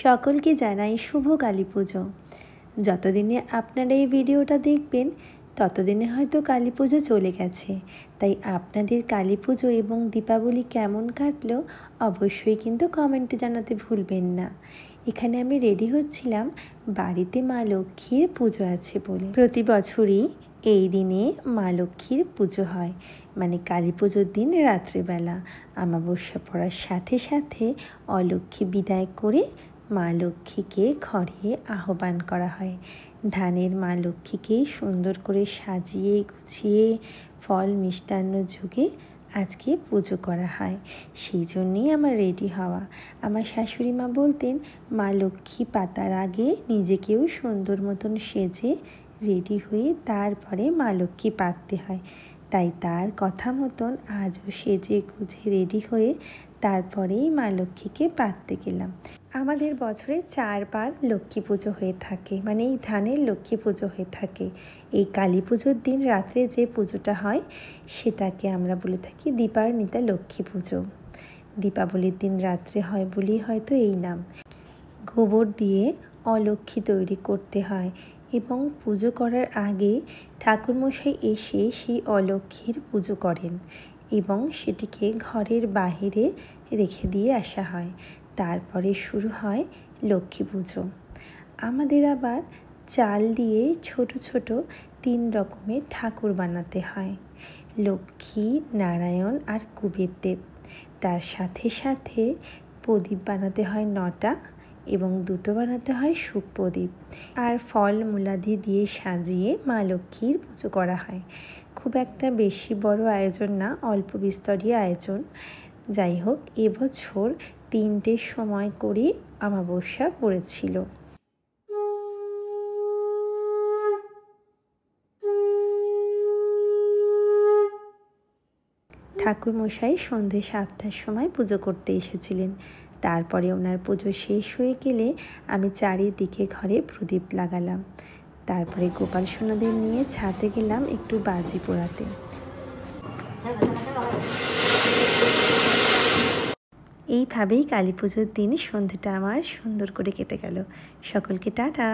সকলকে জানাই শুভ কালী পুজো। যতদিনে আপনারা এই ভিডিওটা দেখবেন ততদিনে হয়তো কালী পুজো চলে গেছে। তাই আপনাদের কালী পুজো এবং দীপাবলি কেমন কাটলো অবশ্যই কিন্তু কমেন্টে জানাতে ভুলবেন না। এখানে আমি রেডি হচ্ছিলাম, বাড়িতে মা লক্ষ্মীর পুজো আছে বলে। প্রতি বছরই এই দিনে মা লক্ষ্মীর পুজো হয়, মানে কালী পুজোর দিন রাত্রিবেলা অমাবস্যা পড়ার সাথে সাথে অলক্ষ্মী বিদায় করে মা লক্ষ্মীকে ঘরে আহ্বান করা হয়। ধানের মা লক্ষ্মীকে সুন্দর করে সাজিয়ে গুছিয়ে ফল মিষ্টান্ন যুগে আজকে পুজো করা হয়। সেই জন্যেই আমার রেডি হওয়া। আমার শাশুড়ি মা বলতেন, মা লক্ষ্মী পাতার আগে নিজেকেও সুন্দর মতন সেজে রেডি হয়ে তারপরে মা লক্ষ্মী পাততে হয়। তাই তার কথা মতন আজও সেজে গুজে রেডি হয়ে তারপরেই মা লক্ষ্মীকে পাততে গেলাম। আমাদের বছরে 4 বার লক্ষ্মী পুজো হয়ে থাকে, মানে এই ধানের লক্ষ্মী পুজো হয়ে থাকে। এই কালী পুজোর দিন রাত্রে যে পুজোটা হয় সেটাকে আমরা বলে থাকি দীপান্বিতা লক্ষ্মী পুজো। দীপাবলির দিন রাত্রে হয় বলেই হয়তো এই নাম। গোবর দিয়ে অলক্ষ্মী তৈরি করতে হয় এবং পুজো করার আগে ঠাকুরমশাই এসে সেই অলক্ষ্মীর পুজো করেন এবং সেটিকে ঘরের বাহিরে রেখে দিয়ে আসা হয়। তারপরে শুরু হয় লক্ষ্মী পুজো। আমাদের আবার চাল দিয়ে ছোট ছোট 3 রকমের ঠাকুর বানাতে হয়, লক্ষ্মী, নারায়ণ আর কুবের দেব। তার সাথে সাথে প্রদীপ বানাতে হয় 9টা এবং 2টো বানাতে হয় শুক প্রদীপ। আর ফল মূলাদি দিয়ে সাজিয়ে মা লক্ষ্মীর পুজো করা হয়। খুব একটা বেশি বড় আয়োজন না, অল্প বিস্তরই আয়োজন। যাই হোক, এবছর 3টের সময় করে অমাবস্যা পড়েছিল। ঠাকুরমশাই সন্ধ্যে 7টার সময় পুজো করতে এসেছিলেন। তারপরে ওনার পুজো শেষ হয়ে গেলে আমি চারিদিকে ঘরে প্রদীপ লাগালাম। তারপরে গোপাল সোনাদের নিয়ে ছাদে গেলাম একটু বাজি পোড়াতে। এইভাবেই কালী পুজোর দিন সন্ধ্যেটা আমার সুন্দর করে কেটে গেল। সকলকে টাটা।